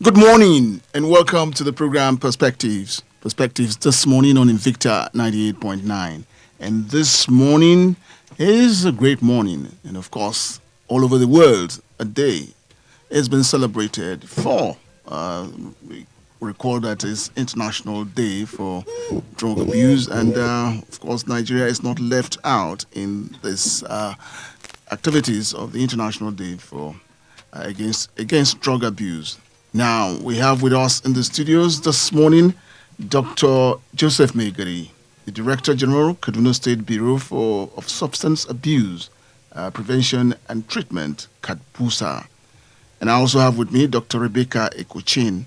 Good morning and welcome to the program Perspectives. Perspectives this morning on Invicta 98.9. And this morning is a great morning. And of course, all over the world, a day has been celebrated for, we recall that it's International Day for Drug Abuse. And of course, Nigeria is not left out in this activities of the International Day for against drug abuse. Now, we have with us in the studios this morning Dr. Joseph Maigari, the Director General, Kaduna State Bureau of Substance Abuse Prevention and Treatment, KADBUSA. And I also have with me Dr. Rebecca Ekochin,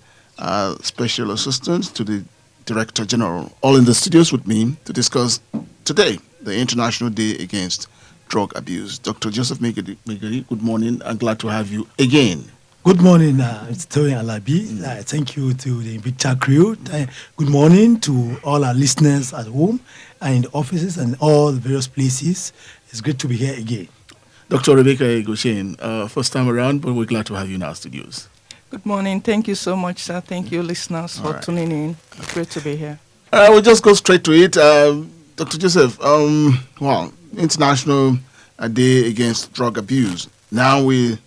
Special Assistant to the Director General, all in the studios with me to discuss today the International Day Against Drug Abuse. Dr. Joseph Maigari, good morning. I'm glad to have you again. Good morning, it's TOYIN ALABI. Thank you to the Invicta crew. Good morning to all our listeners at home and in the offices and all the various places. It's great to be here again. Dr. Rebecca Ekochin, first time around, but we're glad to have you in our studios. Good morning. Thank you so much, sir. Thank you, listeners, for tuning in. It's great to be here. We'll just go straight to it. Dr. Joseph, International Day Against Drug Abuse. Now we're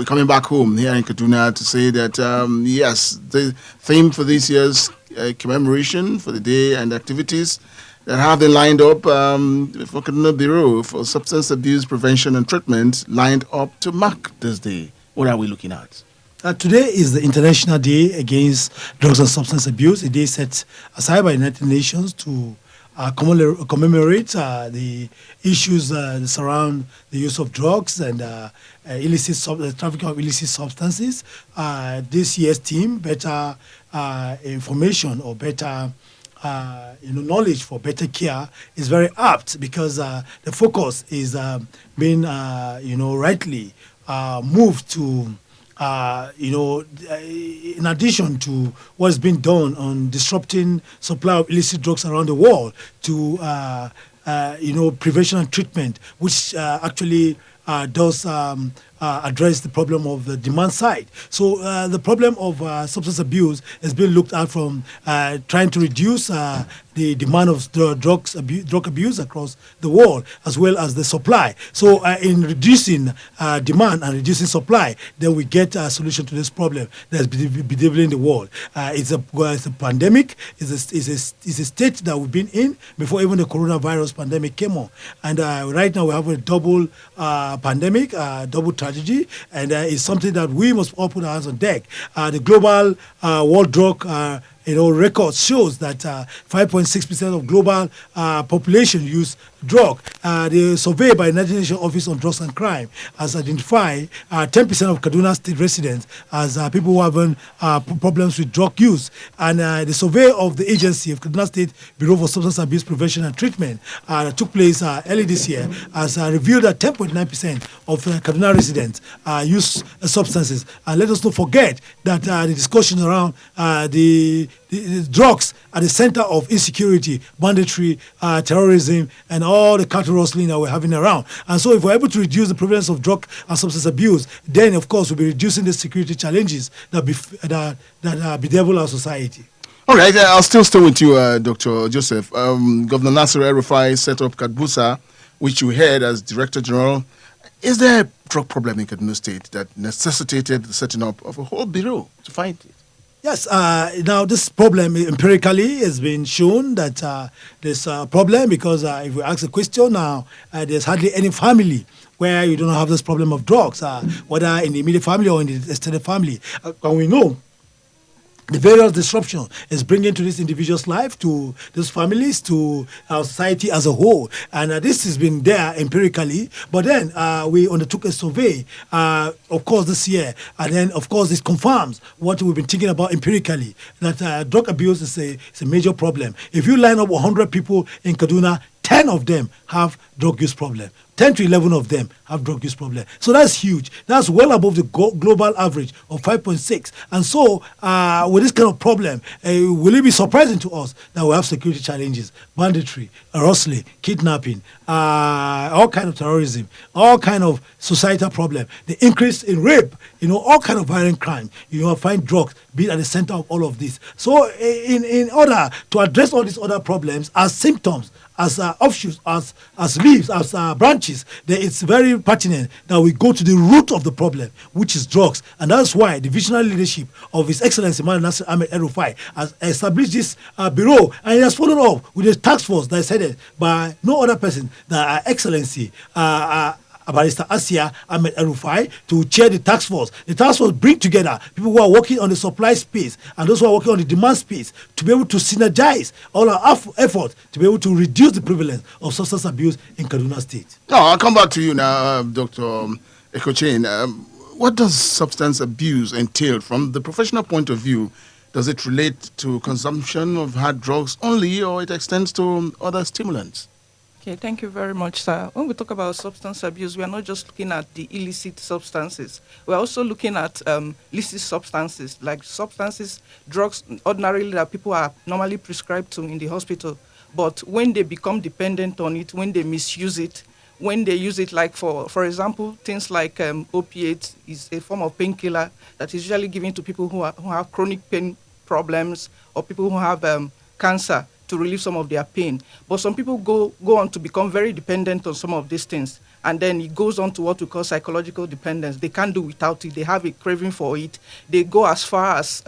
coming back home here in Kaduna to say that, yes, the theme for this year's commemoration for the day and activities that have been lined up for Kaduna Bereau for Substance Abuse Prevention and Treatment lined up to mark this day. What are we looking at? Today is the International Day Against Drugs and Substance Abuse, a day set aside by the United Nations to commemorate the issues that surround the use of drugs and trafficking of illicit substances. This year's theme, better information or better knowledge for better care, is very apt because the focus is being rightly moved to in addition to what's been done on disrupting supply of illicit drugs around the world, to prevention and treatment, which actually does address the problem of the demand side. So the problem of substance abuse has been looked at from trying to reduce the demand of drug abuse across the world, as well as the supply. So in reducing demand and reducing supply, then we get a solution to this problem that's bedeviling the world. It's a pandemic. It's a state that we've been in before even the coronavirus pandemic came on. And right now we have a double pandemic, double tragedy, and it's something that we must all put our hands on deck. The global world drug record shows that 5.6% of global population use drug. The survey by the United Nations Office on Drugs and Crime has identified 10% of Kaduna State residents as people who have problems with drug use. And the survey of the agency of Kaduna State Bureau for Substance Abuse Prevention and Treatment that took place early this year has revealed that 10.9% of Kaduna residents use substances. And let us not forget that the discussion around the drugs at the center of insecurity, banditry, terrorism, and all the cattle rustling that we're having around. And so if we're able to reduce the prevalence of drug and substance abuse, then of course we'll be reducing the security challenges that bedevil our society. All right, I'll still stay with you, Dr. Joseph. Governor Nasir El-Rufai set up KADBUSA, which you heard as Director General. Is there a drug problem in Kaduna State that necessitated the setting up of a whole bureau to fight it? Yes, now this problem empirically has been shown that there's a problem because if we ask a question now, there's hardly any family where you don't have this problem of drugs, whether in the immediate family or in the extended family. And we know the various disruption is bringing to this individual's life, to those families, to our society as a whole. And this has been there empirically. But then we undertook a survey, of course, this year. And then, of course, this confirms what we've been thinking about empirically, that drug abuse is a major problem. If you line up 100 people in Kaduna, 10 of them have drug use problem. 10 to 11 of them have drug use problem. So that's huge. That's well above the global average of 5.6. And so with this kind of problem, will it be surprising to us that we have security challenges, banditry, rustling, kidnapping, all kind of terrorism, all kind of societal problem, the increase in rape, all kind of violent crime. Find drugs being at the center of all of this. So in order to address all these other problems as symptoms, as offshoots, as leaves, as branches, then it's very pertinent that we go to the root of the problem, which is drugs. And that's why the visionary leadership of His Excellency Malam Nasir Ahmed El-Rufai has established this bureau, and he has followed up with a task force that is headed by no other person than Her Excellency Barrister Asia Ahmed El-Rufai to chair the task force. The task force bring together people who are working on the supply space and those who are working on the demand space to be able to synergize all our efforts to be able to reduce the prevalence of substance abuse in Kaduna State. I'll come back to you now, Dr. Ekochin. What does substance abuse entail from the professional point of view? Does it relate to consumption of hard drugs only, or it extends to other stimulants? Okay, thank you very much, sir. When we talk about substance abuse, we are not just looking at the illicit substances. We are also looking at licit substances, like substances, drugs, ordinarily that people are normally prescribed to in the hospital. But when they become dependent on it, when they misuse it, when they use it, like for example, things like opiates is a form of painkiller that is usually given to people who have chronic pain problems or people who have cancer, to relieve some of their pain. But some people go on to become very dependent on some of these things. And then it goes on to what we call psychological dependence. They can't do without it. They have a craving for it. They go as far as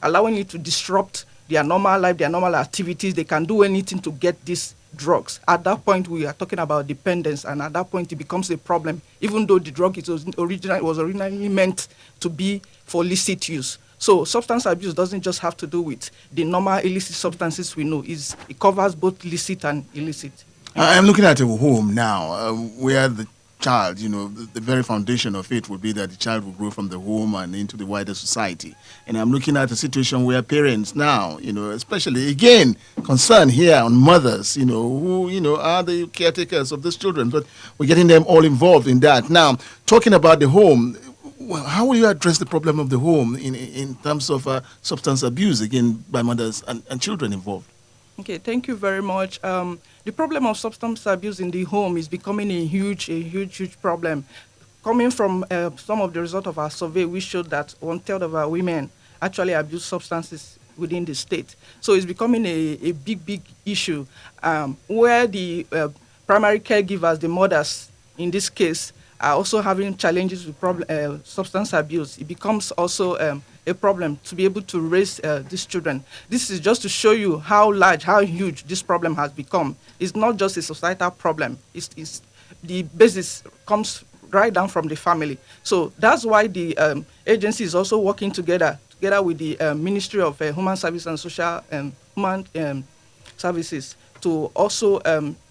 allowing it to disrupt their normal life, their normal activities. They can do anything to get these drugs. At that point, we are talking about dependence. And at that point, it becomes a problem, even though the drug was originally meant to be for illicit use. So substance abuse doesn't just have to do with the normal illicit substances we know. It covers both licit and illicit. I'm looking at a home now where the child, the very foundation of it would be that the child will grow from the home and into the wider society. And I'm looking at a situation where parents now, especially, again, concern here on mothers, who, are the caretakers of these children. But we're getting them all involved in that. Now, talking about the home, well, how will you address the problem of the home in terms of substance abuse, again, by mothers and children involved? Okay, thank you very much. The problem of substance abuse in the home is becoming a huge problem. Coming from some of the results of our survey, we showed that 1/3 of our women actually abuse substances within the state. So it's becoming a big issue where the primary caregivers, the mothers in this case, are also having challenges with substance abuse. It becomes also a problem to be able to raise these children. This is just to show you how large, how huge this problem has become. It's not just a societal problem. It's the basis comes right down from the family. So that's why the agency is also working together with the Ministry of Human Services and Social Human Services to also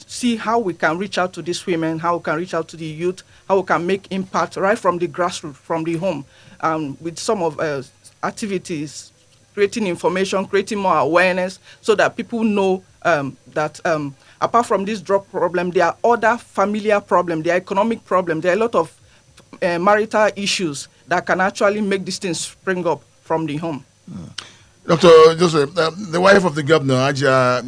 see how we can reach out to these women, how we can reach out to the youth, how we can make impact right from the grassroots, from the home, with some of activities, creating information, creating more awareness so that people know that apart from this drug problem, there are other familiar problems, there are economic problems, there are a lot of marital issues that can actually make these things spring up from the home. Dr. Joseph, the wife of the governor, Asia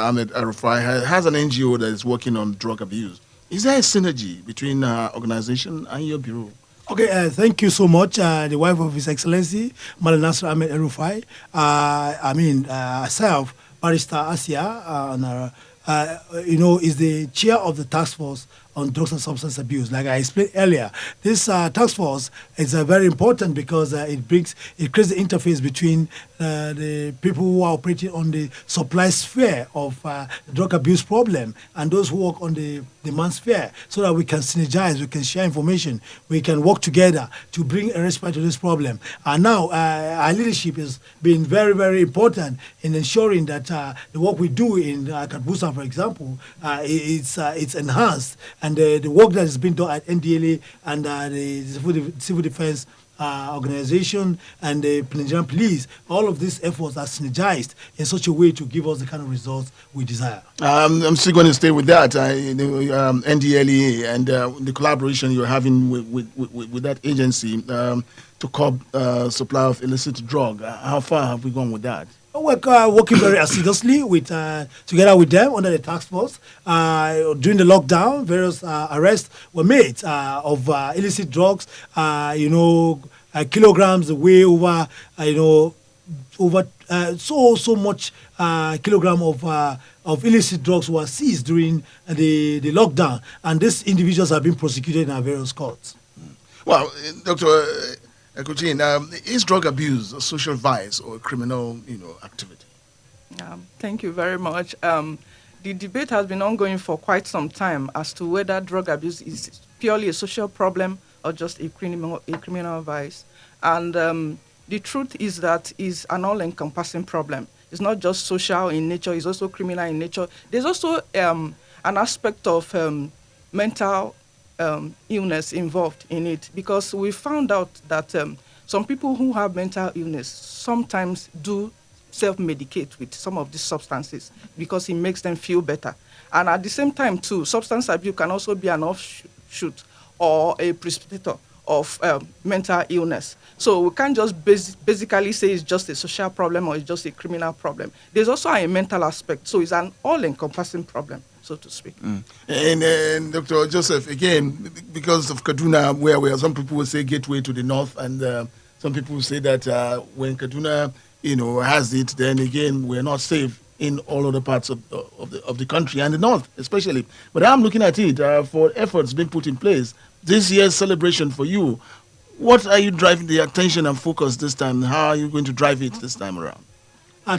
Ahmed El-Rufai, has an NGO that is working on drug abuse. Is there a synergy between her organization and your bureau? Okay, thank you so much. The wife of His Excellency, Malam Nasir Ahmed El-Rufai, herself, Barrister Asia, is the chair of the task force on drugs and substance abuse. Like I explained earlier, this task force is very important because it creates the interface between the people who are operating on the supply sphere of the drug abuse problem and those who work on the demand sphere, so that we can synergize, we can share information, we can work together to bring a respite to this problem. And now our leadership has been very, very important in ensuring that the work we do in KADBUSA, for example, it's enhanced and the work that is being done at NDLA and the civil defense organization and the Nigerian police, all of these efforts are synergized in such a way to give us the kind of results we desire. I'm still going to stay with that. NDLEA and the collaboration you're having with that agency to curb supply of illicit drug. How far have we gone with that? We're working very assiduously with together with them under the task force. During the lockdown, various arrests were made of illicit drugs. Kilograms way over, over so much kilogram of illicit drugs were seized during the lockdown, and these individuals have been prosecuted in our various courts. Well, Dr. Ekochin, is drug abuse a social vice or a criminal, activity? Thank you very much. The debate has been ongoing for quite some time as to whether drug abuse is purely a social problem or just a criminal vice. And the truth is that it's an all-encompassing problem. It's not just social in nature, it's also criminal in nature. There's also an aspect of mental illness involved in it, because we found out that some people who have mental illness sometimes do self-medicate with some of these substances because it makes them feel better. And at the same time too, substance abuse can also be an offshoot or a precipitator of mental illness. So we can't just basically say it's just a social problem or it's just a criminal problem. There's also a mental aspect, so it's an all-encompassing problem, so to speak. And Dr. Joseph, again, because of Kaduna, where some people will say gateway to the north, and some people will say that when Kaduna, has it, then again, we're not safe in all other parts of the country and the north especially. But I'm looking at it for efforts being put in place. This year's celebration for you, what are you driving the attention and focus this time? How are you going to drive it this time around?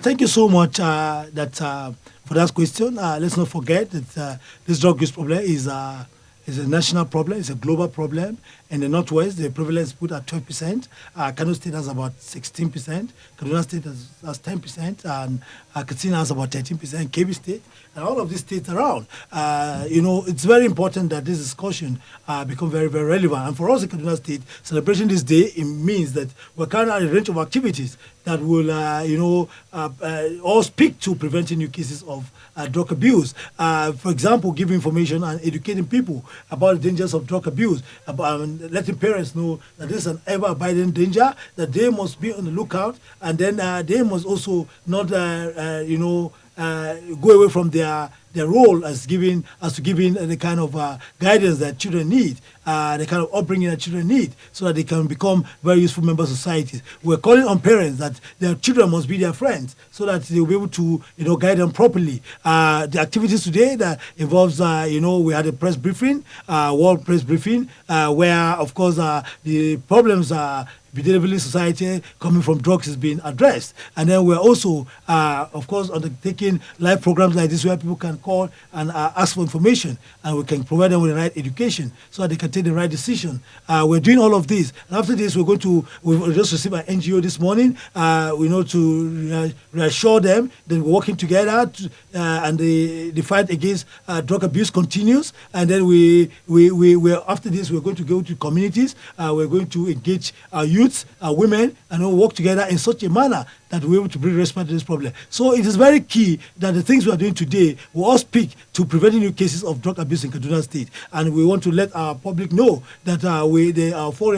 Thank you so much for that question. Let's not forget that this drug use problem is a national problem, it's a global problem. In the Northwest, the prevalence is put at 12%. Kano State has about 16%. Kaduna State has 10%. And Katsina has about 13%. KB State, and all of these states around. It's very important that this discussion become very, very relevant. And for us in Kaduna State, celebrating this day, it means that we're carrying out a range of activities that will, all speak to preventing new cases of drug abuse. For example, giving information and educating people about the dangers of drug abuse, about letting parents know that this is an ever-abiding danger, that they must be on the lookout, and then they must also not, go away from their role as to giving the kind of guidance that children need, the kind of upbringing that children need, so that they can become very useful members of society. We're calling on parents that their children must be their friends, so that they'll be able to, guide them properly. The activities today that involves, we had a press briefing, world press briefing, where, of course, the problems behavioral society coming from drugs is being addressed. And then we're also, of course, undertaking live programs like this where people can call and ask for information, and we can provide them with the right education so that they can take the right decision. We're doing all of this. And after this, we've just received an NGO this morning, to reassure them that we're working together and the fight against drug abuse continues. And then after this, we're going to go to communities. We're going to engage our youth, women, and we'll work together in such a manner that we're able to bring response to this problem. So it is very key that the things we are doing today will all speak to preventing new cases of drug abuse in Kaduna State. And we want to let our public know that our 4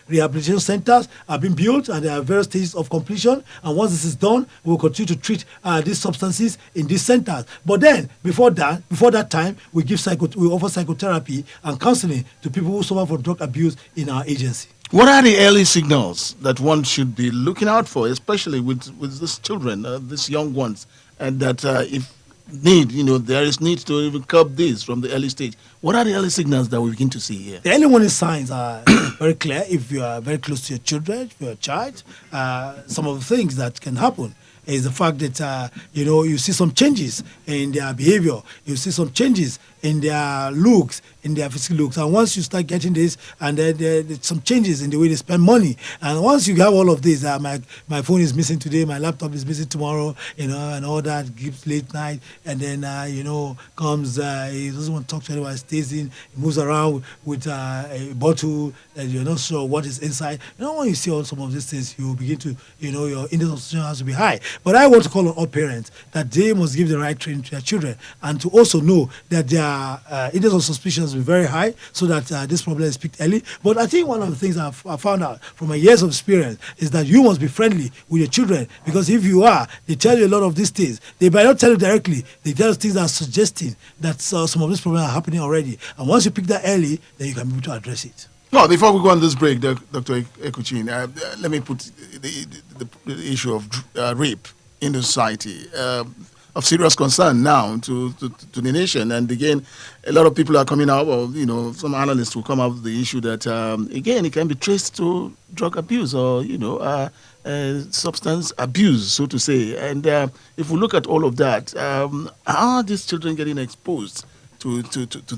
rehabilitation centers are being built and there are various stages of completion. And once this is done, we will continue to treat these substances in these centers. But then, before that time, we offer psychotherapy and counseling to people who suffer from drug abuse in our agency. What are the early signals that one should be looking out for, especially with these children, these young ones, and that if there is need to even curb this from the early stage? What are the early signals that we begin to see here? The early warning signs are very clear. If you are very close to your children, if you're a child, some of the things that can happen is the fact that you see some changes in their behavior, you see some changes in their looks, in their physical looks. And once you start getting this, and then there's some changes in the way they spend money. And once you have all of this, my phone is missing today, my laptop is missing tomorrow, you know, and all that, gives late night, and then, you know, comes, he doesn't want to talk to anyone, stays in, he moves around with a bottle, and you're not sure what is inside. You know, when you see all some of these things, you begin to, you know, your index of suspicion has to be high. But I want to call on all parents that they must give the right training to their children, and to also know that their index of suspicion has been very high, so that this problem is picked early. But I think one of the things I found out from my years of experience is that you must be friendly with your children, because if you are, they tell you a lot of these things. They might not tell you directly, they tell you things that are suggesting that some of these problems are happening already. And once you pick that early, then you can be able to address it. Well, before we go on this break, Dr. Ekochin, let me put the issue of rape in the society of serious concern now to the nation. And again, a lot of people are coming out, or, you know, some analysts will come out with the issue that, again, it can be traced to drug abuse or, you know, substance abuse, so to say. And if we look at all of that, how are these children getting exposed to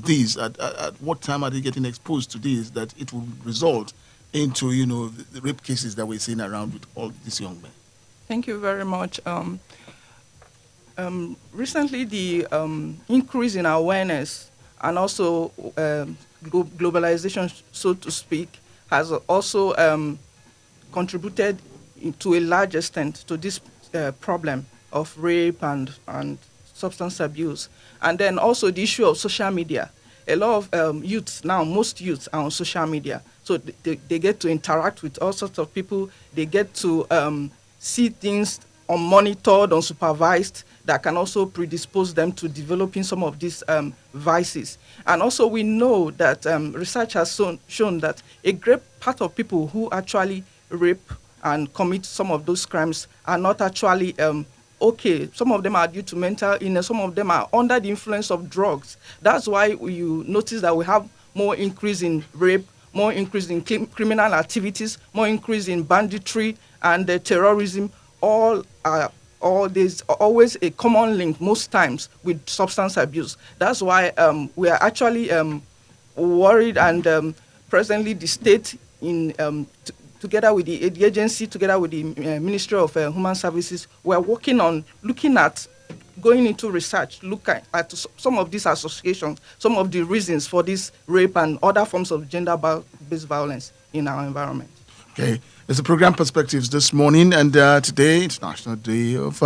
these? At what time are they getting exposed to these that it will result into, you know, the rape cases that we're seeing around with all these young men? Thank you very much. Recently, the increase in awareness and also globalization, so to speak, has also contributed to a large extent to this problem of rape and substance abuse. And then also the issue of social media. A lot of youths now, most youths are on social media. So they get to interact with all sorts of people. They get to see things unmonitored, unsupervised, that can also predispose them to developing some of these vices. And also we know that research has shown that a great part of people who actually rape and commit some of those crimes are not actually okay. Some of them are due to mental illness, some of them are under the influence of drugs. That's why you notice that we have more increase in rape, more increase in criminal activities, more increase in banditry and terrorism. There's always a common link most times with substance abuse. That's why we are actually worried, and presently the state, together with the agency, together with the Ministry of Human Services, we are working on looking at going into research, look at some of these associations, some of the reasons for this rape and other forms of gender-based violence in our environment. Okay. It's the program Perspectives this morning, and today, International Day of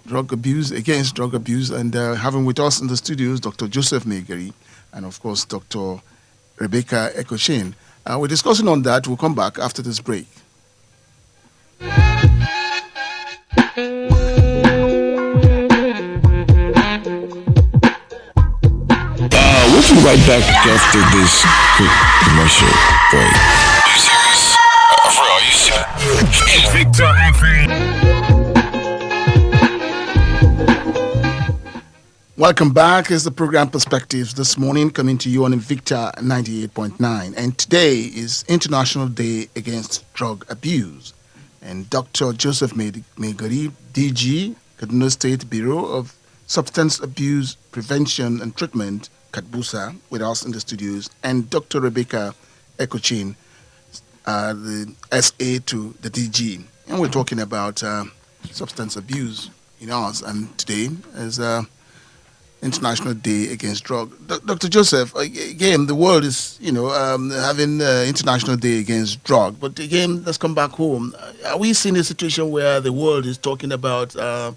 Drug Abuse, against drug abuse, and having with us in the studios Dr. Joseph Maigari and, of course, Dr. Rebecca Ekochin. We're discussing on that. We'll come back after this break. We'll be right back after this quick commercial break. Welcome back. It's the program Perspectives this morning, coming to you on Invicta 98.9. And today is International Day Against Drug Abuse. And Dr. Joseph Maigari, DG, Kaduna State Bureau of Substance Abuse Prevention and Treatment, KADBUSA, with us in the studios, and Dr. Rebecca Ekochin, the S.A to the DG. And we're talking about substance abuse in us. And today is International Day Against Drug. Dr. Joseph, again, the world is, having International Day Against Drug. But again, let's come back home. Are we seeing a situation where the world is talking about the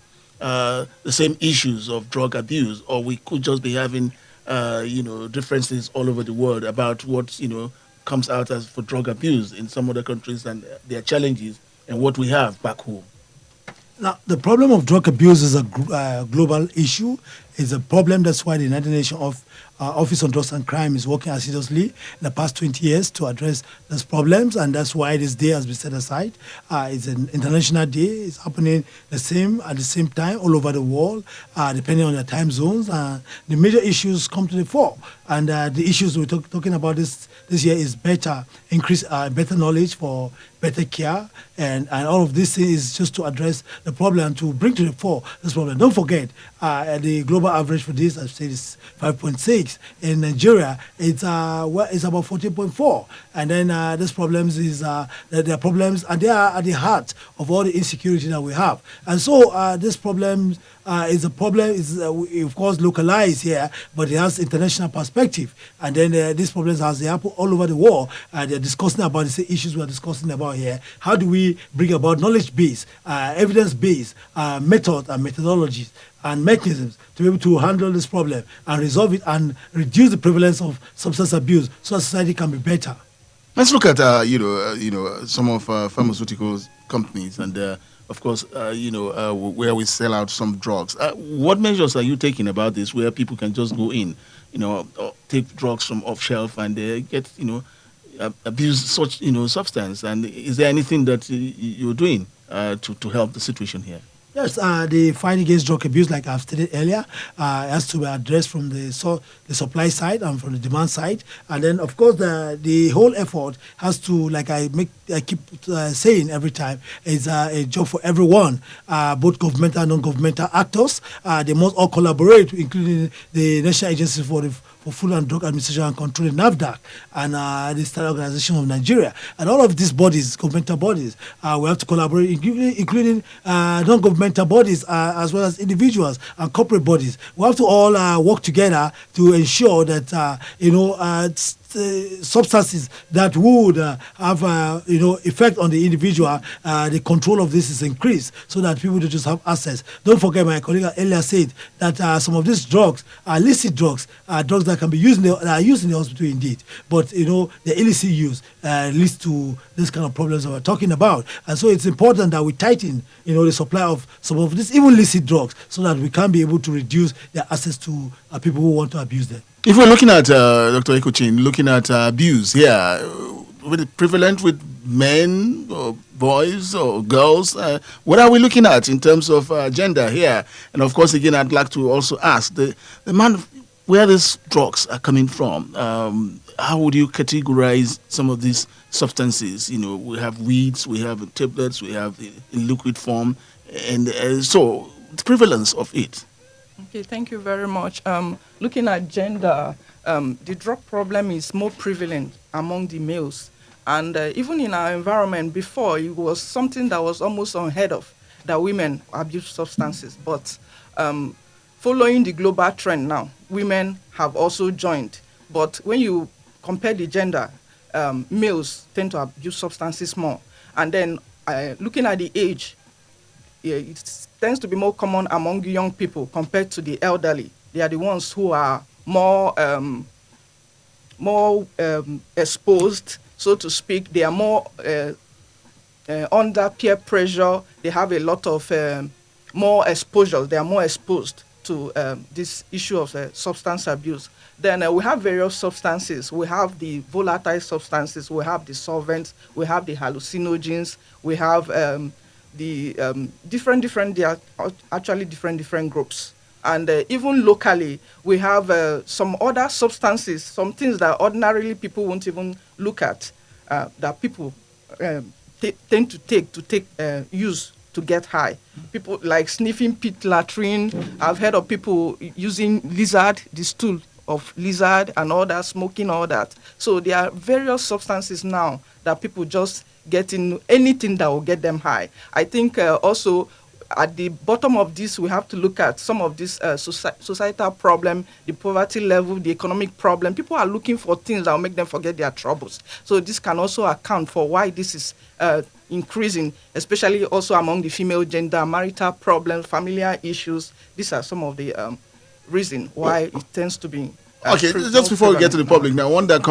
same issues of drug abuse, or we could just be having, differences all over the world about what, comes out as for drug abuse in some other countries and their challenges and what we have back home? Now, the problem of drug abuse is a global issue. It's a problem. That's why the United Nations Office on Drugs and Crime is working assiduously in the past 20 years to address these problems, and that's why this day has been set aside. It's an international day. It's happening at the same time all over the world, depending on the time zones. The major issues come to the fore, and the issues we're talking about this year is better knowledge for better care, and all of this is just to address the problem and to bring to the fore this problem. Don't forget, the global average for this, I've said, is 5.6. In Nigeria, it's about 14.4. And then these problems there are problems, and they are at the heart of all the insecurity that we have. And so this problem is a problem, is of course localized here, but it has international perspective. And then these problems, as they happen all over the world, they're discussing about the same issues we're discussing about here. How do we bring about knowledge-based, evidence-based methods and methodologies and mechanisms to be able to handle this problem and resolve it and reduce the prevalence of substance abuse so that society can be better? Let's look at some of pharmaceutical companies and of course where we sell out some drugs. What measures are you taking about this, where people can just go in, take drugs from off shelf and get abuse such substance? And is there anything that you're doing to help the situation here? Yes, the fight against drug abuse, like I've stated earlier, has to be addressed from the supply side and from the demand side. And then, of course, the whole effort has to, like I keep saying every time, is a job for everyone, both governmental and non-governmental actors. They must all collaborate, including the National Agency for Food and Drug Administration and Control, NAFDAC, and the Standard Organization of Nigeria. And all of these bodies, governmental bodies, we have to collaborate, including non-governmental bodies, as well as individuals and corporate bodies. We have to all work together to ensure that, substances that would have effect on the individual, the control of this is increased so that people don't just have access. Don't forget, my colleague earlier said that some of these drugs are illicit drugs, drugs that can be used that are used in the hospital indeed, but the illicit use leads to this kind of problems that we're talking about. And so it's important that we tighten the supply of some of these even illicit drugs so that we can be able to reduce their access to people who want to abuse them. If we're looking at, Dr. Ekochin, looking at abuse here, with it prevalent with men or boys or girls, what are we looking at in terms of gender here? And of course, again, I'd like to also ask the man where these drugs are coming from. How would you categorize some of these substances? We have weeds, we have tablets, we have in liquid form, and so the prevalence of it. Okay, thank you very much. Looking at gender, the drug problem is more prevalent among the males. And even in our environment before, it was something that was almost unheard of, that women abuse substances. But following the global trend now, women have also joined. But when you compare the gender, males tend to abuse substances more. And then looking at the age, it tends to be more common among young people compared to the elderly. They are the ones who are more exposed, so to speak. They are more under peer pressure. They have a lot of more exposure. They are more exposed to this issue of substance abuse. Then we have various substances. We have the volatile substances. We have the solvents. We have the hallucinogens. We have the different. They are actually different groups. And even locally, we have some other substances, some things that ordinarily people won't even look at, that people tend to take use to get high. People like sniffing pit latrine. I've heard of people using lizard, the stool of lizard, and all that, smoking, all that. So there are various substances now that people just get in anything that will get them high. I think also at the bottom of this, we have to look at some of this societal problem, the poverty level, the economic problem. People are looking for things that will make them forget their troubles. So this can also account for why this is increasing, especially also among the female gender, marital problems, familiar issues. These are some of the reasons why it tends to be. Okay, just before we get to the public now, one that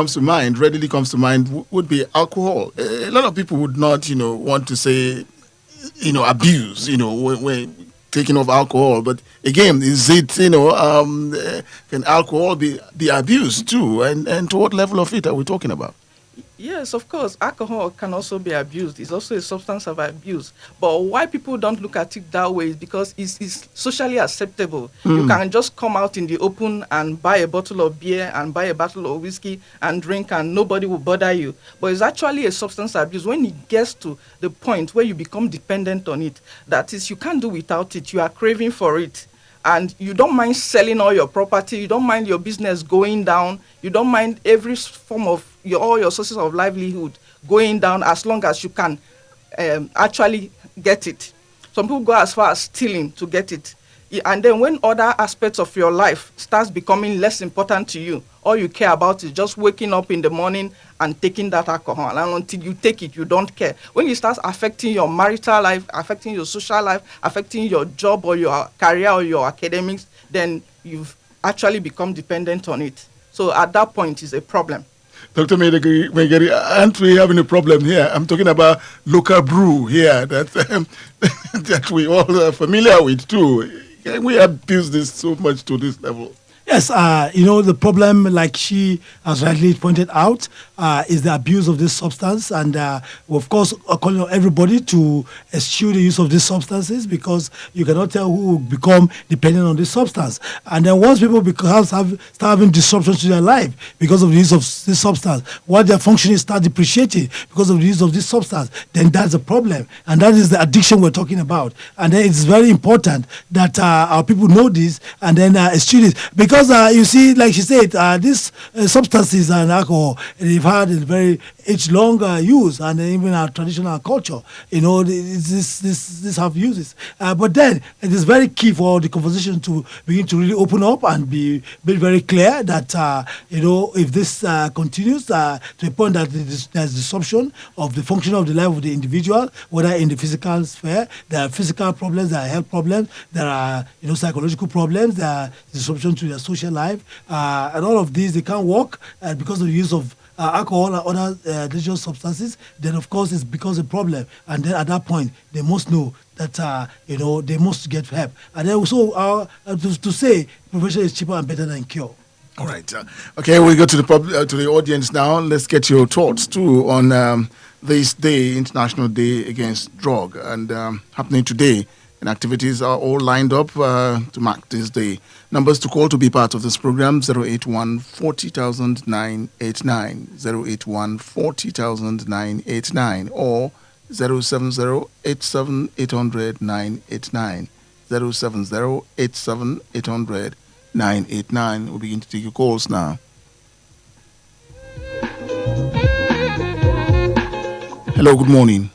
readily comes to mind would be alcohol. A lot of people would not, want to say, abuse, when taking of alcohol, but again, is it, can alcohol be abused too? And to what level of it are we talking about? Yes, of course, alcohol can also be abused. It's also a substance of abuse. But why people don't look at it that way is because it's socially acceptable. You can just come out in the open and buy a bottle of beer and buy a bottle of whiskey and drink, and nobody will bother you. But it's actually a substance abuse when it gets to the point where you become dependent on it. That is, you can't do without it. You are craving for it. And you don't mind selling all your property, you don't mind your business going down, you don't mind every form of all your sources of livelihood going down as long as you can actually get it. Some people go as far as stealing to get it. And then when other aspects of your life starts becoming less important to you, all you care about is just waking up in the morning and taking that alcohol. And until you take it, you don't care. When it starts affecting your marital life, affecting your social life, affecting your job or your career or your academics, then you've actually become dependent on it. So at that point, it's a problem. Dr. Maigari, aren't we having a problem here? I'm talking about local brew here that that we all are familiar with too. We abuse this so much to this level. Yes, the problem, like she has rightly pointed out, is the abuse of this substance. And we, of course, are calling on everybody to eschew the use of these substances, because you cannot tell who will become dependent on this substance. And then once people start having disruptions to their life because of the use of this substance, while their functioning start depreciating because of the use of this substance, then that's a problem. And that is the addiction we're talking about. And then it's very important that our people know this and then eschew this. Because you see, like she said, these substances and alcohol, they've had a very age-long use, and even our traditional culture, this have uses. But then it is very key for the conversation to begin to really open up and be very clear that if this continues to a point that there's disruption of the function of the life of the individual, whether in the physical sphere, there are physical problems, there are health problems, there are psychological problems, there are disruption to their social life, and all of these, they can't work because of the use of alcohol and other dangerous substances. Then of course it becomes a problem, and then at that point they must know that they must get help. And then also to say prevention is cheaper and better than cure. All right. Okay, we go to the audience now. Let's get your thoughts too on this day, International Day Against Drug, and happening today. And activities are all lined up to mark this day. Numbers to call to be part of this program: 081 40 989, 081 40 989, or 070 87 800 989, 070 87 800 989. We'll begin to take your calls now. Hello, good morning.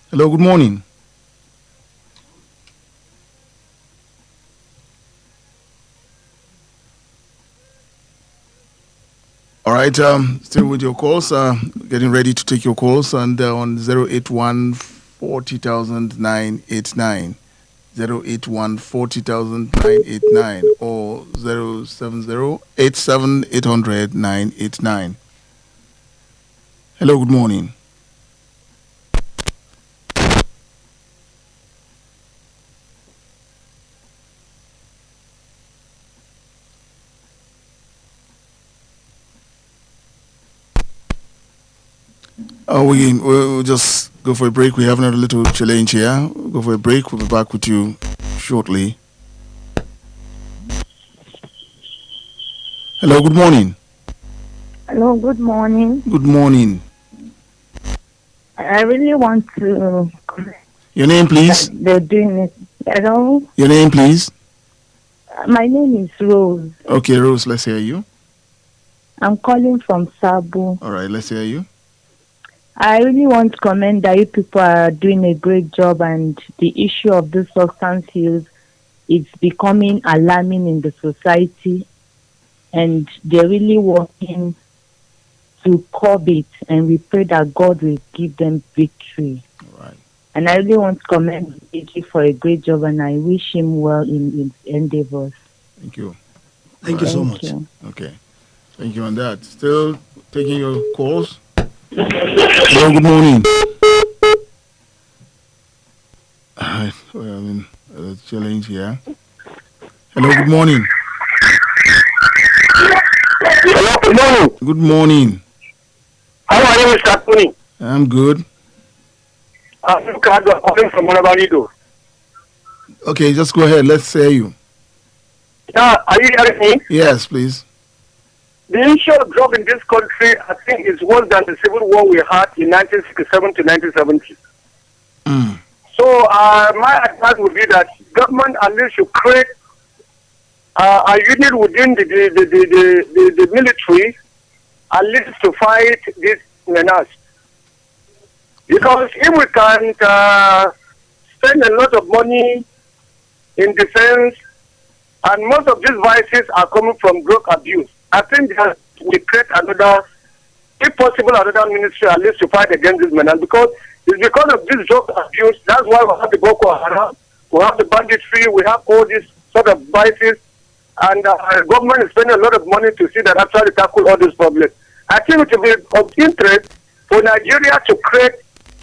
Hello, good morning. All right, still with your calls, getting ready to take your calls, and on 081 40 989, 081 40 989, or 070 87 800 989. Hello, good morning. We'll just go for a break. We have another little challenge here. We'll go for a break. We'll be back with you shortly. Hello, good morning. Hello, good morning. Good morning. I really want to... Your name, please? They're doing it. Hello? Your name, please? My name is Rose. Okay, Rose, let's hear you. I'm calling from Sabo. All right, let's hear you. I really want to comment that you people are doing a great job, and the issue of this substance use is becoming alarming in the society, and they're really working to curb it, and we pray that God will give them victory. All right. And I really want to commend DG for a great job, and I wish him well in his endeavors. Thank you. Thank you so much. Okay. Thank you on that. Still taking your calls. Hello, good morning. All right. Well, challenge here. Hello, good morning. Hello, good morning. Good morning. How are you, Mr. Tony? I'm good. I'm calling from Monabanido. Okay, just go ahead. Let's hear you. Yeah, are you hearing me? Yes, please. The issue of drug in this country, I think, is worse than the civil war we had in 1967 to 1970. Mm. So my advice would be that government at least should create a unit within the military at least to fight this menace. Because if we can spend a lot of money in defense, and most of these vices are coming from drug abuse, I think that we create another, if possible, another ministry at least to fight against this menace. Because it's because of this drug abuse, that's why we have the Boko Haram, we have the banditry, we have all these sort of vices, and government is spending a lot of money to see that actually tackle all these problems. I think it will be of interest for Nigeria to create,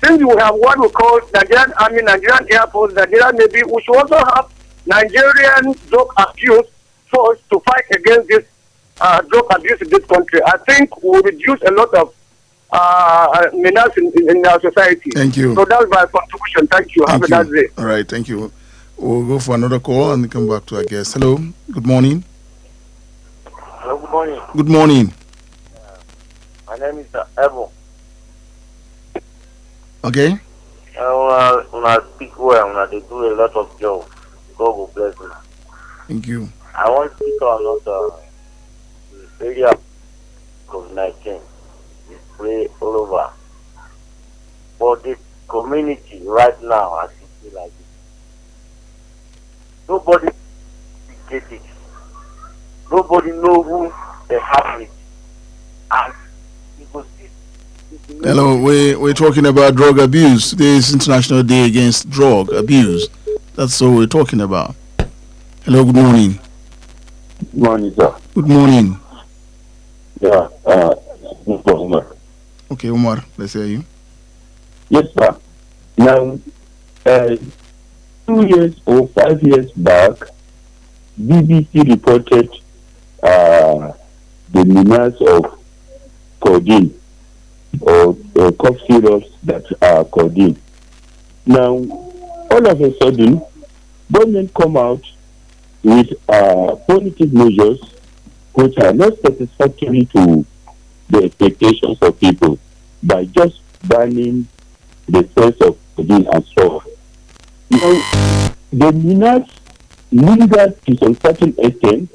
since we have what we call Nigerian Army, Nigerian Air Force, Nigerian Navy, we should also have Nigerian drug abuse force to fight against this drug abuse in this country. I think we will reduce a lot of menace in our society. Thank you. So that's my contribution. Thank you. Have a nice day. All right, thank you. We'll go for another call and come back to our guest. Hello, good morning. Hello, good morning. Good morning. My name is Evo. Okay. When I speak well, when I do a lot of jobs, God will bless me. Thank you. I want to speak on the area of COVID-19. We pray all over. For the community right now, as you feel like this, nobody get it. Nobody know who they have it. And people see. Hello, we're talking about drug abuse. Today is International Day Against Drug Abuse. That's what we're talking about. Hello, good morning. Good morning, sir. Good morning. Yeah, Mr. Umar. Okay, Umar, let's hear you. Yes, sir. Now, 2 years or 5 years back, BBC reported the menace of codeine or cough syrups that are codeine. Now, all of a sudden, government come out with punitive measures which are not satisfactory to the expectations of people by just banning the sales of codeine and so on. Now, the menace lingered to some certain extent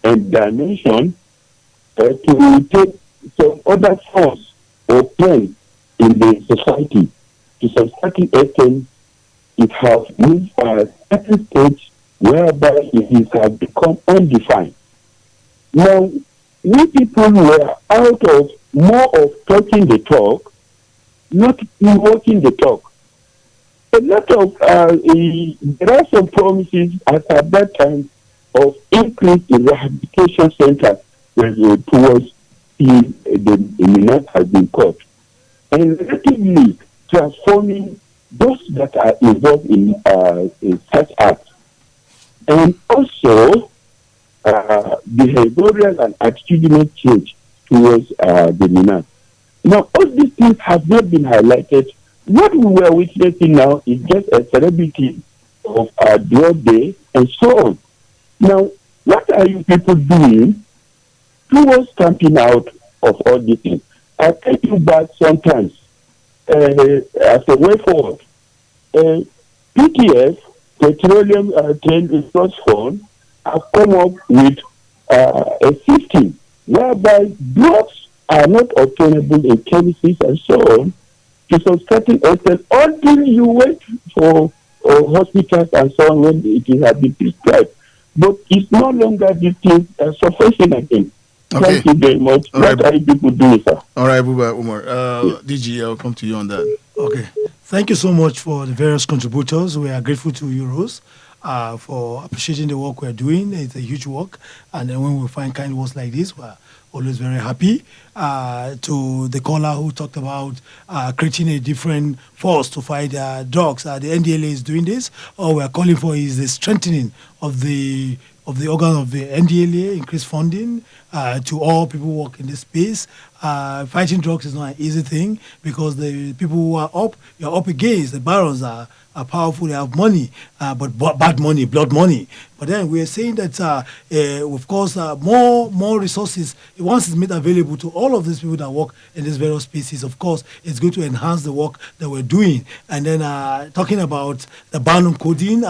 and dimension to take some other force or plan in the society to some certain extent. It has moved a certain stage whereby it has become undefined. Now, we people were out of more of talking the talk, not walking the talk. A lot of there are some promises at that time of increase in rehabilitation centers towards the menace has been caught, and relatively transforming those that are involved in such acts, and also behavioral and attitudinal change towards the menace. Now, all these things have not been highlighted. What we were witnessing now is just a celebrity of drug day and so on. Now, what are you people doing towards stamping out of all these things? I take you back sometimes as a way forward. PTF, Petroleum Trade Resource Fund, have come up with a system whereby drugs are not obtainable in chemistry and so on to some certain extent until you wait for hospitals and so on when it has been prescribed. But it's no longer this thing sufficient again. Okay. Thank you very much. All What right. are you people doing, sir? All right, Buba, Umar. DG, I'll come to you on that. Okay. Thank you so much for the various contributors. We are grateful to you, Rose. for appreciating the work we're doing. It's a huge work. And then when we find kind works like this, we're always very happy. To the caller who talked about creating a different force to fight drugs, the NDLA is doing this. All we're calling for is the strengthening of the organ of the NDLA, increased funding to all people who work in this space. Fighting drugs is not an easy thing because the people who are up, you're up against. The barons are powerful, they have money, but bad money, blood money. But then we are saying that, of course, more resources, once it's made available to all of these people that work in these various spaces, of course, it's going to enhance the work that we're doing. And then talking about the ban on codeine,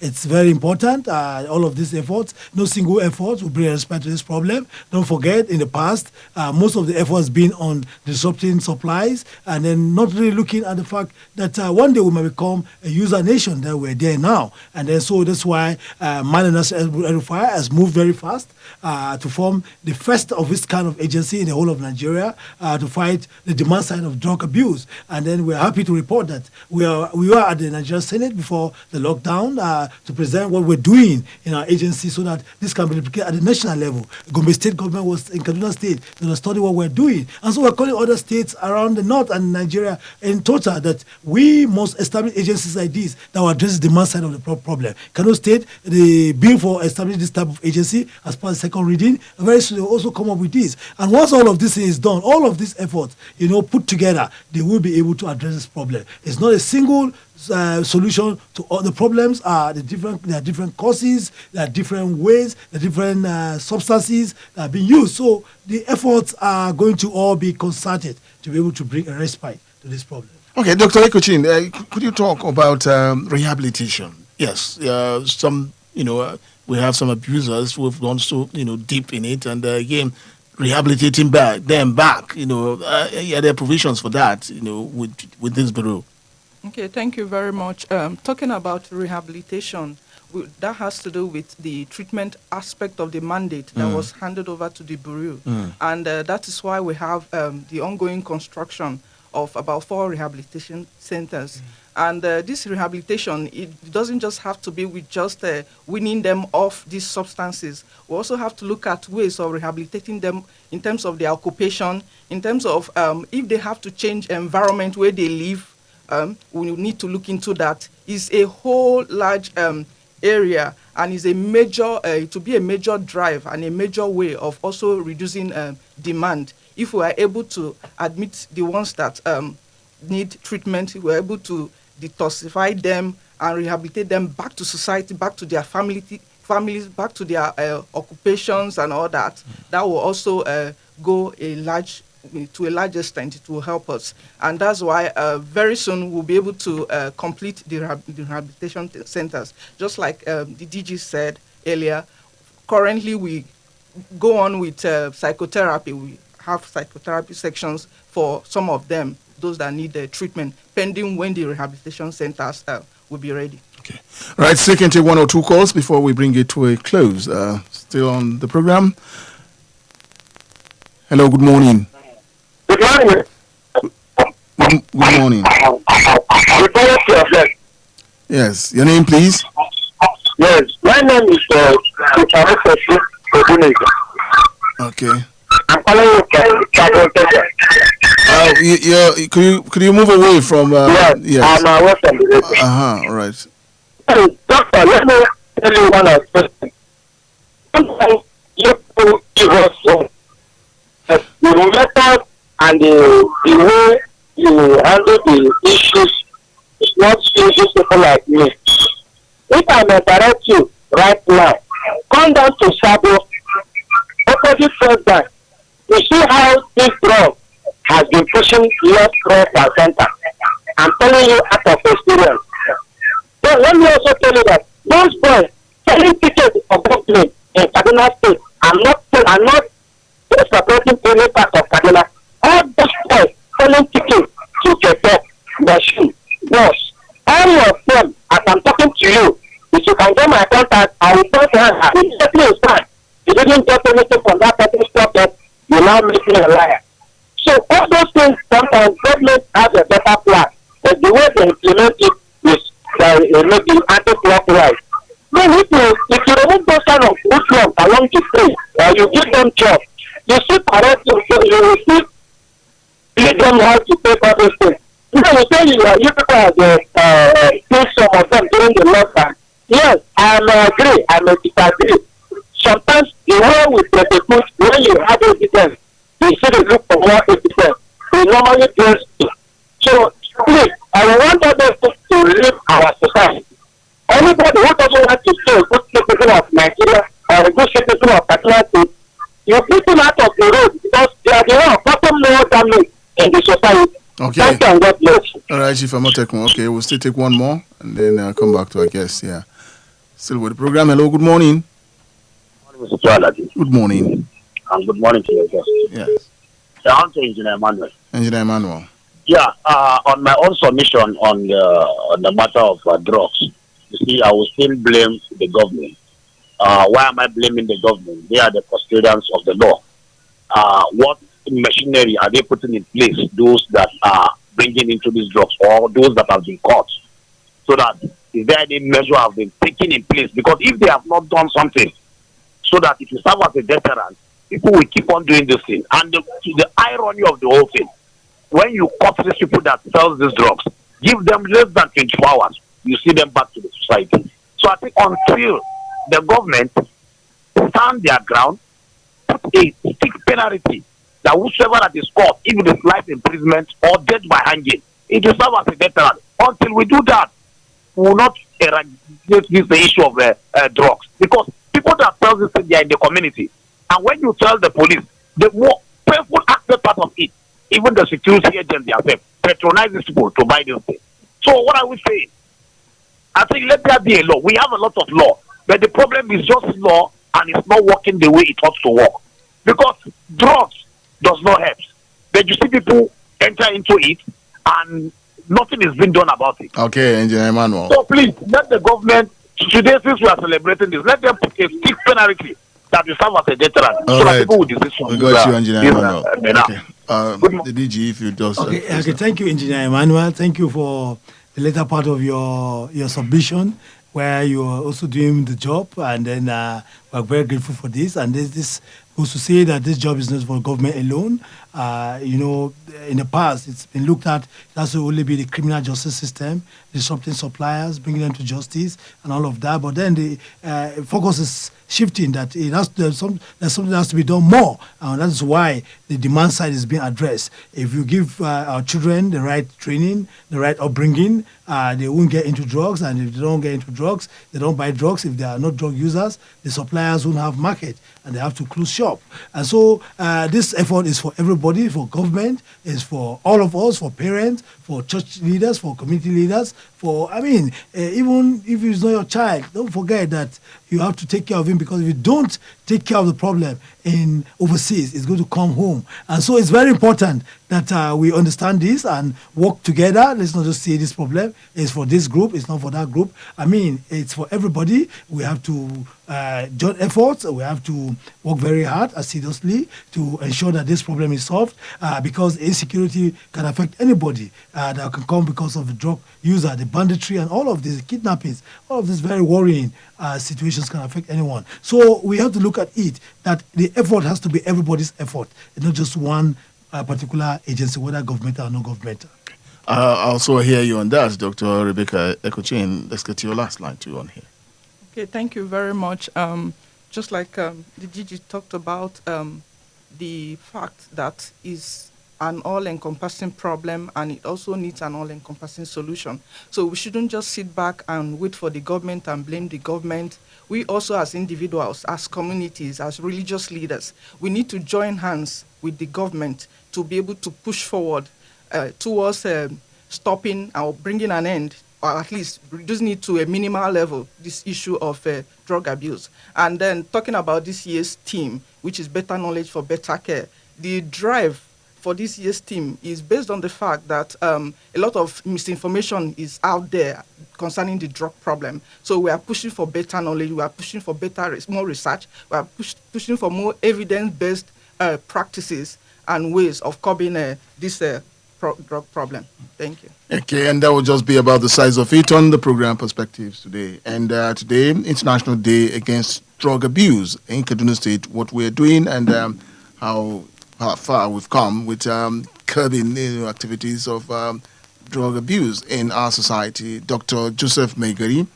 it's very important. All of these efforts, no single effort will bring respect to this problem. Don't forget, in the past, most of the efforts been on disrupting supplies and then not really looking at the fact that one day we might become a user nation, that we're there now. And then so that's why Man and Fire has moved very fast to form the first of its kind of agency in the whole of Nigeria to fight the demand side of drug abuse. And then we're happy to report that we were at the Nigerian Senate before the lockdown to present what we're doing in our agency so that this can be replicated at the national level. Gombe State government was in Kaduna State to study what we're doing. And so we're calling other states around the north and Nigeria in total that we must establish agencies like this that will address the demand side of the problem. Kano State, the bill for establishing this type of agency as part of the second reading, very soon they will also come up with this. And once all of this is done, all of these efforts, put together, they will be able to address this problem. It's not a single solution to all the problems. There are different causes, there are different ways, there are different substances that are being used. So the efforts are going to all be concerted to be able to bring a respite to this problem. Okay, Dr. Ekochin, could you talk about rehabilitation? Yes, we have some abusers who have gone so, deep in it, and again, rehabilitating them back. Are there provisions for that, with this bureau? Okay, thank you very much. Talking about rehabilitation, that has to do with the treatment aspect of the mandate that was handed over to the Bureau. And that is why we have the ongoing construction of about 4 rehabilitation centers. And this rehabilitation, it doesn't just have to be with just weaning them off these substances. We also have to look at ways of rehabilitating them in terms of their occupation, in terms of if they have to change environment where they live. We need to look into that. It's a whole large area, and is a major to be a major drive and a major way of also reducing demand. If we are able to admit the ones that need treatment, we're able to detoxify them and rehabilitate them back to society, back to their families, back to their occupations and all that. That will also go to a large extent. It will help us, and that's why very soon we'll be able to complete the rehabilitation centers. Just like the DG said earlier, currently we go on with psychotherapy. We have psychotherapy sections for some of them, those that need treatment, pending when the rehabilitation centers will be ready. Okay. All right, so can take 1 or 2 calls before we bring it to a close. Still on the program. Hello, good morning. Good morning. Good morning. Good morning to your friend. Yes, your name, please. Yes, my name is Kaduna. Okay. I'm calling you Kaduna. Could you move away from? Yes. I'm away from the radio. All right. Doctor, let me tell you one aspect. Sometimes you give us the method and the way you handle the issues is not easy people like me. If I may direct you right now, come down to Sabo, opposite First Bank. You see how this drug has been pushing left, right, and center. I'm telling you out of experience. So let me also tell you that those boys selling tickets of government in Kaduna State, I'm not supporting any part of Kaduna. All those boys selling tickets to get machine, bus, all of them, as I'm talking to you, if you can get my contact, I will talk to her. Immediately is fine. You didn't get anything from that person's pocket, you now make me a liar. So all those things, sometimes government has a better plan, but the way they implement it is maybe anti-clockwise. No, if you remove those kind of food along the way, you give them job, you see correct, you will see lead them how to pay for this thing. You know, you say you people have seen some of them during the lockdown. Yes, I may agree, I may disagree. Sometimes the way we prosecute, when you have evidence, they should look for more evidence. They normally do. So, please, I want others to live our society. Anybody who doesn't want to stay a good citizen of Nigeria or a good citizen of Kaduna, you put them out of the road because they are the one causing more damage in the society. Okay. Thank you and God bless. All right, Chief, I'm not taking one. Okay, we'll still take one more and then come back to our guest. Yeah. Still with the program. Hello, good morning. Good morning. And good morning to your guest. Yes. I'm to Engineer Emmanuel. Engineer Emmanuel. Yeah, on my own submission on the matter of drugs, you see, I will still blame the government. Why am I blaming the government? They are the custodians of the law. What machinery are they putting in place, those that are bringing into these drugs or those that have been caught? So that is there any measure have been taken in place? Because if they have not done something, so that it will serve as a deterrent, people will keep on doing this thing. And the irony of the whole thing, when you caught these people that sell these drugs, give them less than 24 hours, you see them back to the society. So I think until the government stand their ground, put a strict penalty that whosoever that is caught, even if life imprisonment or death by hanging, it will serve as a deterrent. Until we do that, we will not eradicate the issue of drugs. Because people that sell this thing, they are in the community. And when you tell the police, the more painful aspect part of it, even the security agents themselves patronize these people to buy this thing. So what are we saying? I think let there be a law. We have a lot of law, but the problem is just law and it's not working the way it ought to work. Because drugs does not help. But you see people enter into it and nothing is being done about it. Okay, Engineer Emmanuel. So please, let the government, today since we are celebrating this, let them put a strict penalty that will serve as a deterrent. All so right. that people will desist from We got you, Engineer Emmanuel. Okay. The DG, if you just... Okay, thank you, Engineer Emmanuel. Thank you for the later part of your submission, where you are also doing the job, and then we're very grateful for this. And this goes to say that this job is not for government alone. You know, in the past, it's been looked at, it has to only be the criminal justice system, disrupting suppliers, bringing them to justice, and all of that. But then the focus is shifting, that it has to, there's something that has to be done more. And that's why the demand side is being addressed. If you give our children the right training, the right upbringing, they won't get into drugs. And if they don't get into drugs, they don't buy drugs. If they are not drug users, the suppliers won't have market and they have to close shop. And so this effort is for everybody, for government, is for all of us, for parents, for church leaders, for community leaders, for, I mean, even if it's not your child, don't forget that you have to take care of him, because if you don't take care of the problem in overseas, it's going to come home. And so it's very important that we understand this and work together. Let's not just say this problem is for this group, it's not for that group. I mean, it's for everybody. We have to join efforts. We have to work very hard, seriously, to ensure that this problem is solved, because insecurity can affect anybody that can come because of the drug user, the banditry, and all of these kidnappings. All of these very worrying situations can affect anyone. So we have to look at it, that the effort has to be everybody's effort, and not just one particular agency, whether governmental or non governmental. I also hear you on that, Dr. Rebecca Ekochin. Let's get to your last line too on here. Okay, thank you very much. Just like the DG talked about, the fact that is an all-encompassing problem, and it also needs an all-encompassing solution. So we shouldn't just sit back and wait for the government and blame the government. We also, as individuals, as communities, as religious leaders, we need to join hands with the government to be able to push forward towards stopping or bringing an end, or at least reducing it to a minimal level, this issue of drug abuse. And then talking about this year's theme, which is better knowledge for better care, the drive for this year's team is based on the fact that a lot of misinformation is out there concerning the drug problem. So we are pushing for better knowledge, we are pushing for more research, we are pushing for more evidence-based practices and ways of curbing this drug problem. Thank you. Okay, and that will just be about the size of it on the program Perspectives today. And today, International Day Against Drug Abuse in Kaduna State, what we're doing and how far we've come with curbing activities of drug abuse in our society. Dr. Joseph Maigari,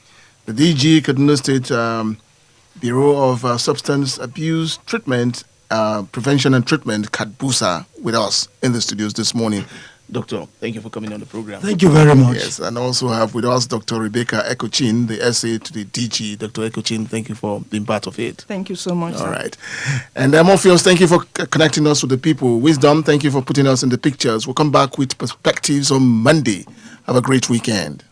the DG, Kaduna State Bureau of Substance Abuse Treatment, Prevention and Treatment, KADBUSA, with us in the studios this morning. Doctor, thank you for coming on the program. Thank you very much. Yes, and also have with us Dr. Rebecca Ekochin, the SA to the DG. Dr. Ekochin, thank you for being part of it. Thank you so much. All right. And Morpheus, thank you for connecting us with the people. Wisdom, thank you for putting us in the pictures. We'll come back with Perspectives on Monday. Have a great weekend.